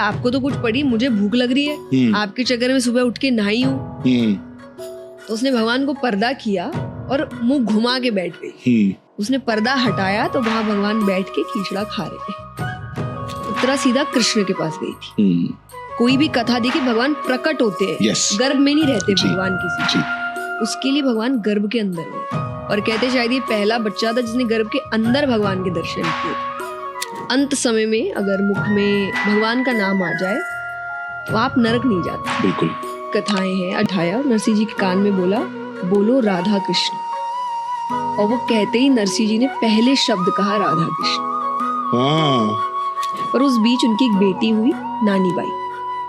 आपको तो कुछ पड़ी, मुझे भूख लग रही है, आपके चक्कर में सुबह उठ के नहाई हूँ। तो उसने भगवान को पर्दा किया और मुंह घुमा के बैठ गई। उसने पर्दा हटाया तो वहां भगवान बैठ के खिचड़ा खा रहे थे। उत्तरा सीधा कृष्ण के पास गई थी। कोई भी कथा देखिए, भगवान प्रकट होते हैं, गर्भ में नहीं रहते भगवान किसी के। उसके लिए भगवान गर्भ के अंदर है और कहते शायद ये पहला बच्चा था जिसने गर्भ के अंदर भगवान के दर्शन किए। अंत समय में अगर मुख में भगवान का नाम आ जाए तो आप नरक नहीं जाते। बिल्कुल कथाएं हैं। अठाया नरसिंह जी के कान में बोला, बोलो राधा कृष्ण, और वो कहते ही नरसिंह जी ने पहले शब्द कहा राधा कृष्ण। और उस बीच उनकी एक बेटी हुई नानी बाई।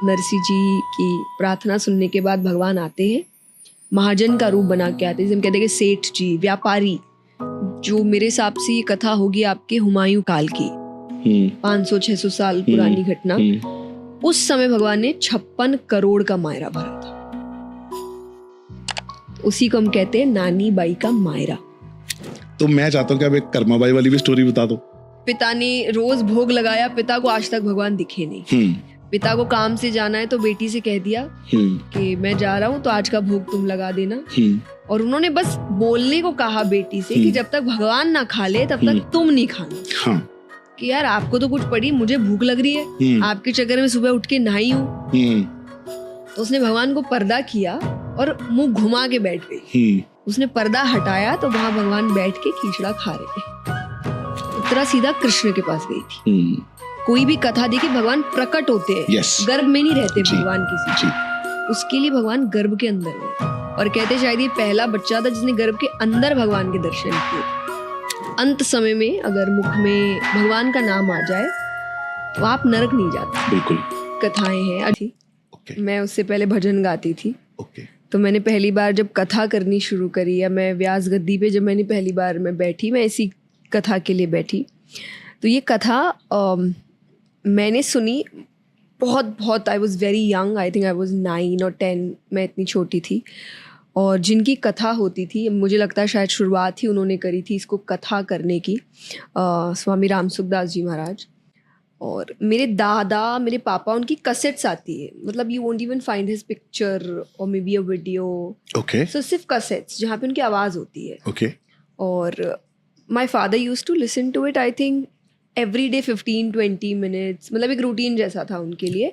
नरसिंह जी की प्रार्थना सुनने के बाद भगवान आते हैं, महाजन का रूप बना के आते हैं। हम कहते हैं कि सेठ जी, व्यापारी, जो मेरे हिसाब से ये कथा होगी आपके हुमायूं काल की, 500-600 साल पुरानी घटना। उस समय भगवान ने 56 करोड़ का मायरा भरा था। उसी को हम कहते हैं नानी बाई का मायरा। तो मैं चाहता हूँ कि अब एक कर्मा बाई वाली भी स्टोरी बता दो। पिता ने रोज भोग लगाया, पिता को आज तक भगवान दिखे नहीं। पिता को काम से जाना है तो बेटी से कह दिया कि मैं जा रहा हूँ तो आज का भोग तुम लगा देना। और उन्होंने बस बोलने को कहा बेटी से कि जब तक भगवान ना खा ले तब तक तुम नहीं खाना। कि यार आपको तो कुछ पड़ी, मुझे भूख लग रही है, आपके चक्कर में सुबह उठ के नहाई हूँ। तो उसने भगवान को पर्दा किया और मुंह घुमा के बैठ गई। उसने पर्दा हटाया तो वहां भगवान बैठ के खिचड़ा खा रहे थे। उत्तरा सीधा कृष्ण के पास गई थी। कोई भी कथा देखिए, भगवान प्रकट होते हैं, गर्भ में नहीं रहते भगवान किसी के। उसके लिए भगवान गर्भ के अंदर है और कहते शायद ये पहला बच्चा था जिसने गर्भ के अंदर भगवान के दर्शन किए। अंत समय में अगर मुख में भगवान का नाम आ जाए तो आप नरक नहीं जाते। बिल्कुल कथाएं हैं। मैं उससे पहले भजन गाती थी। तो मैंने पहली बार जब कथा करनी शुरू करी, या मैं व्यास गद्दी पे जब मैंने पहली बार मैं बैठी, मैं इसी कथा के लिए बैठी। तो ये कथा मैंने सुनी बहुत I was very young, I think I was 9 और 10, मैं इतनी छोटी थी। और जिनकी कथा होती थी, मुझे लगता है शायद शुरुआत ही उन्होंने करी थी इसको कथा करने की, स्वामी राम सुखदास जी महाराज। और मेरे दादा, मेरे पापा, उनकी कैसेट्स आती है, मतलब you won't even find his picture और मे बी अ वीडियो, सो सिर्फ कैसेट्स जहाँ पे उनकी आवाज़ होती है। और my father used to listen to it, I think every day 15-20 minutes, मतलब एक रूटीन जैसा था उनके लिए।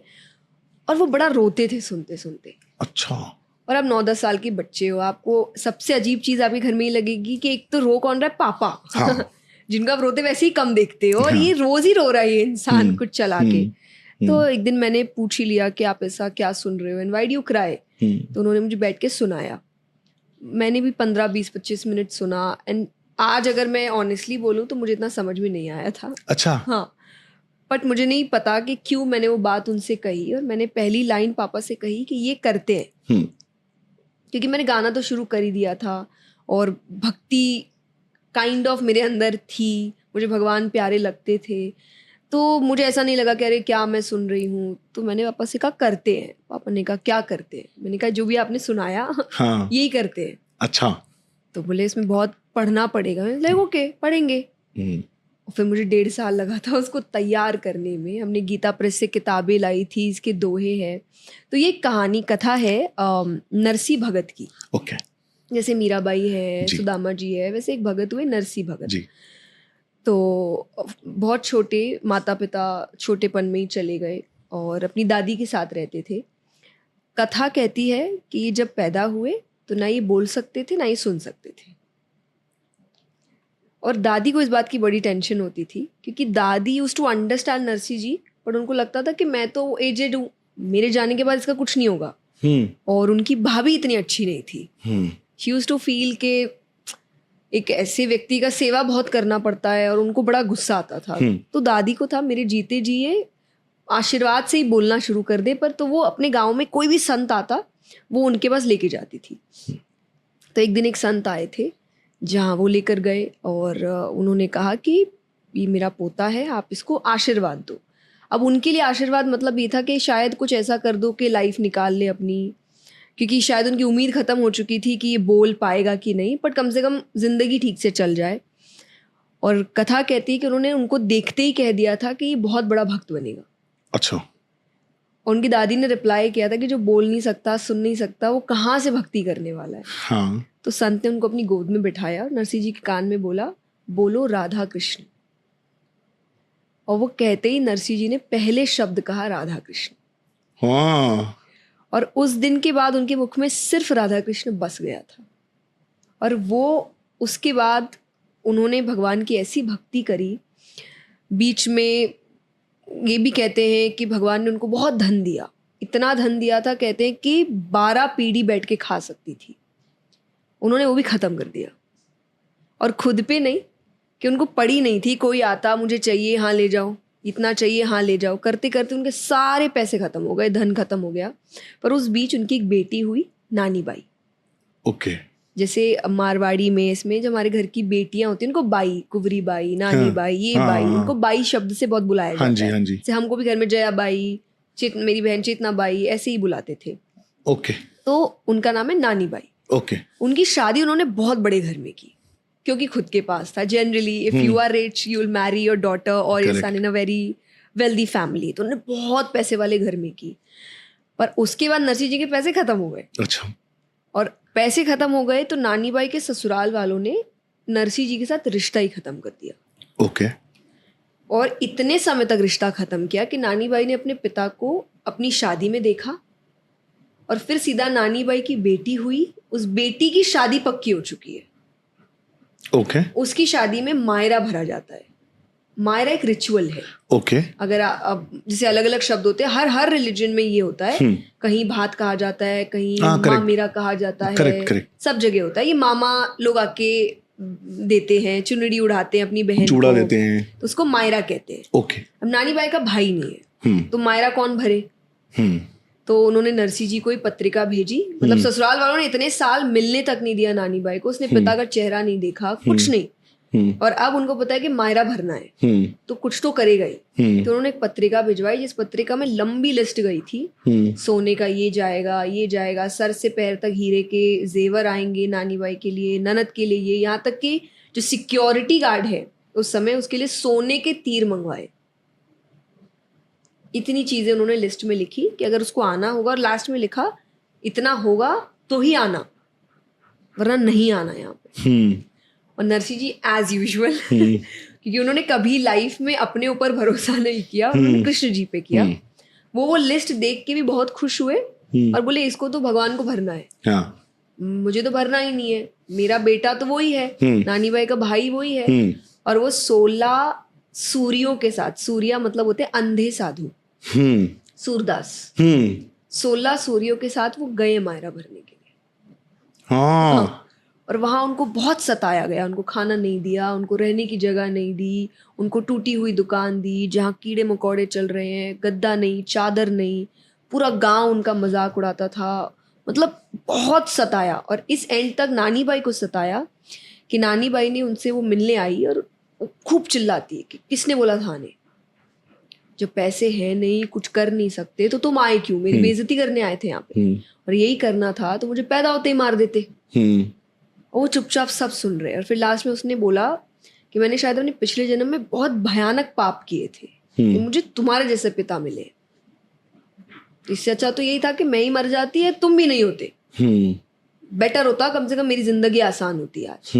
और वो बड़ा रोते थे सुनते सुनते। अच्छा। और आप 9-10 साल के बच्चे हो, आपको सबसे अजीब चीज़ आपके घर में ही लगेगी कि एक तो रो कौन रहा है, पापा। जिनको आप रोते वैसे ही कम देखते हो, और ये रोज ही रो रहा है ये इंसान कुछ चला के। तो एक दिन मैंने पूछ ही लिया कि आप ऐसा क्या सुन रहे हो, and why do you cry. तो उन्होंने मुझे बैठ के सुनाया। मैंने भी 15-20-25 मिनट सुना, एंड आज अगर मैं ऑनेस्टली बोलूँ तो मुझे इतना समझ में नहीं आया था। अच्छा। हाँ, बट मुझे नहीं पता कि क्यों मैंने वो बात उनसे कही, और मैंने पहली लाइन पापा से कही कि ये करते हैं। क्योंकि मैंने गाना तो शुरू कर ही दिया था और भक्ति काइंड ऑफ मेरे अंदर थी, मुझे भगवान प्यारे लगते थे। तो मुझे ऐसा नहीं लगा कि अरे क्या मैं सुन रही हूँ। तो मैंने पापा से कहा करते हैं। पापा ने कहा क्या करते हैं। मैंने कहा जो भी आपने सुनाया यही करते हैं। अच्छा। तो बोले इसमें बहुत पढ़ना पड़ेगा। मैंने कहा ओके पढ़ेंगे। फिर मुझे 1.5 साल लगा था उसको तैयार करने में। हमने गीता प्रेस से किताबें लाई थी, इसके दोहे हैं। तो ये कहानी कथा है नरसिंह भगत की। जैसे मीराबाई है, सुदामा जी है, वैसे एक भगत हुए नरसिंह भगत जी। तो बहुत छोटे, माता पिता छोटेपन में ही चले गए और अपनी दादी के साथ रहते थे। कथा कहती है कि जब पैदा हुए तो ना ये बोल सकते थे ना ये सुन सकते थे। और दादी को इस बात की बड़ी टेंशन होती थी क्योंकि दादी used to understand Narsingh ji, but उनको लगता था कि मैं तो एजेड हूँ, मेरे जाने के बाद इसका कुछ नहीं होगा। और उनकी भाभी इतनी अच्छी नहीं थी। शी यूज्ड टू फील के एक ऐसे व्यक्ति का सेवा बहुत करना पड़ता है, और उनको बड़ा गुस्सा आता था। तो दादी को था मेरे जीते जी ये आशीर्वाद से ही बोलना शुरू कर दे। पर तो वो अपने गांव में कोई भी संत आता वो उनके पास लेके जाती थी। तो एक दिन एक संत आए थे जहाँ वो लेकर गए और उन्होंने कहा कि ये मेरा पोता है, आप इसको आशीर्वाद दो। अब उनके लिए आशीर्वाद मतलब ये था कि शायद कुछ ऐसा कर दो कि लाइफ निकाल ले अपनी, क्योंकि शायद उनकी उम्मीद ख़त्म हो चुकी थी कि ये बोल पाएगा कि नहीं, बट कम से कम ज़िंदगी ठीक से चल जाए। और कथा कहती है कि उन्होंने उनको देखते ही कह दिया था कि ये बहुत बड़ा भक्त बनेगा। अच्छा। और उनकी दादी ने रिप्लाई किया था कि जो बोल नहीं सकता, सुन नहीं सकता, वो कहाँ से भक्ति करने वाला है। हाँ। तो संत ने उनको अपनी गोद में बिठाया और नरसिंह जी के कान में बोला, बोलो राधा कृष्ण। और वो कहते ही नरसिंह जी ने पहले शब्द कहा राधा कृष्ण। हाँ। और उस दिन के बाद उनके मुख में सिर्फ राधा कृष्ण बस गया था। और वो उसके बाद उन्होंने भगवान की ऐसी भक्ति करी। बीच में ये भी कहते हैं कि भगवान ने उनको बहुत धन दिया, इतना धन दिया था, कहते हैं कि 12 पीढ़ी बैठ के खा सकती थी, उन्होंने वो भी ख़त्म कर दिया। और खुद पे नहीं, कि उनको पड़ी नहीं थी, कोई आता मुझे चाहिए हाँ ले जाओ, इतना चाहिए हाँ ले जाओ, करते करते उनके सारे पैसे ख़त्म हो गए, धन ख़त्म हो गया। पर उस बीच उनकी एक बेटी हुई, नानी बाई। ओके। जैसे मारवाड़ी में, इसमें जो हमारे घर की बेटियां होती हैं उनको बाई, कुंवरी बाई, नानी हाँ, बाई, ये हाँ, बाई, हाँ, उनको बाई शब्द से बहुत बुलाया जाता हाँ जी, है। हाँ जी। जैसे हमको भी घर में जया बाई, मेरी बहन चेतना बाई, ऐसे ही बुलाते थे। ओके। तो उनका नाम है नानी बाई। ओके। उनकी शादी उन्होंने बहुत बड़े घर में की, क्योंकि खुद के पास था। Generally if you are rich you will marry your daughter और your son in a very wealthy family. तो उन्होंने बहुत पैसे वाले घर में की। पर उसके बाद नरसिंह जी के पैसे खत्म हो गए। अच्छा। और पैसे खत्म हो गए तो नानी बाई के ससुराल वालों ने नरसिंह जी के साथ रिश्ता ही खत्म कर दिया। ओके। और इतने समय तक रिश्ता खत्म किया कि नानी बाई ने अपने पिता को अपनी शादी में देखा, और फिर सीधा नानी बाई की बेटी हुई। उस बेटी की शादी पक्की हो चुकी है। ओके। उसकी शादी में मायरा भरा जाता है। मायरा एक रिचुअल है। ओके। अगर अब जैसे अलग अलग शब्द होते हैं, हर रिलीजन में ये होता है। कहीं भात कहा जाता है, कहीं माँ मेरा कहा जाता है। करेक्ट। सब जगह होता है। ये मामा लोग आके देते हैं, चुनरी उड़ाते हैं अपनी बहन चूड़ा को, देते हैं, तो उसको मायरा कहते हैं। ओके। अब नानी बाई का भाई नहीं है, तो मायरा कौन भरे? तो उन्होंने नरसिंह जी को ही पत्रिका भेजी। मतलब ससुराल वालों ने इतने साल मिलने तक नहीं दिया नानी बाई को, उसने पिता का चेहरा नहीं देखा, कुछ नहीं। और अब उनको पता है कि मायरा भरना है, तो कुछ तो करेगा ही। तो उन्होंने एक पत्रिका भिजवाई, जिस पत्रिका में लंबी लिस्ट गई थी। सोने का ये जाएगा, ये जाएगा, सर से पैर तक हीरे के जेवर आएंगे नानी बाई के लिए, ननद के लिए, ये यहाँ तक कि जो सिक्योरिटी गार्ड है उस समय, उसके लिए सोने के तीर मंगवाए। इतनी चीजें उन्होंने लिस्ट में लिखी कि अगर उसको आना होगा, और लास्ट में लिखा इतना होगा तो ही आना, वरना नहीं आना यहाँ पे। और नरसिंह जी एज यूजुअल क्योंकि उन्होंने कभी लाइफ में अपने ऊपर भरोसा नहीं किया, उन्होंने कृष्ण जी पे किया। वो लिस्ट देख के भी बहुत खुश हुए और बोले इसको तो भगवान को भरना है। हाँ। मुझे तो भरना ही नहीं है, मेरा बेटा तो वही है, नानी बाई का भाई वही है। और वो 16 सूरियों के साथ, सूर्या मतलब होते अंधे साधु, सूरदास, 16 सूर्यों के साथ वो गए मायरा भरने के लिए। हाँ। और वहाँ उनको बहुत सताया गया, उनको खाना नहीं दिया, उनको रहने की जगह नहीं दी, उनको टूटी हुई दुकान दी जहाँ कीड़े मकोड़े चल रहे हैं, गद्दा नहीं, चादर नहीं, पूरा गांव उनका मजाक उड़ाता था। मतलब बहुत सताया। और इस एंड तक नानी बाई को सताया कि नानी बाई ने उनसे, वो मिलने आई और खूब चिल्लाती है कि किसने बोला था आने, जब पैसे हैं नहीं, कुछ कर नहीं सकते, तो तुम आए क्यों? मेरी बेइज्जती करने आए थे यहाँ पे, और यही करना था तो मुझे पैदा होते ही मार देते। और वो चुपचाप सब सुन रहे। और फिर लास्ट में उसने बोला कि मैंने शायद अपने पिछले जन्म में बहुत भयानक पाप किए थे कि मुझे तुम्हारे जैसे पिता मिले। इससे अच्छा तो यही था कि मैं ही मर जाती है, तुम भी नहीं होते। बेटर होता, कम से कम मेरी जिंदगी आसान होती आज।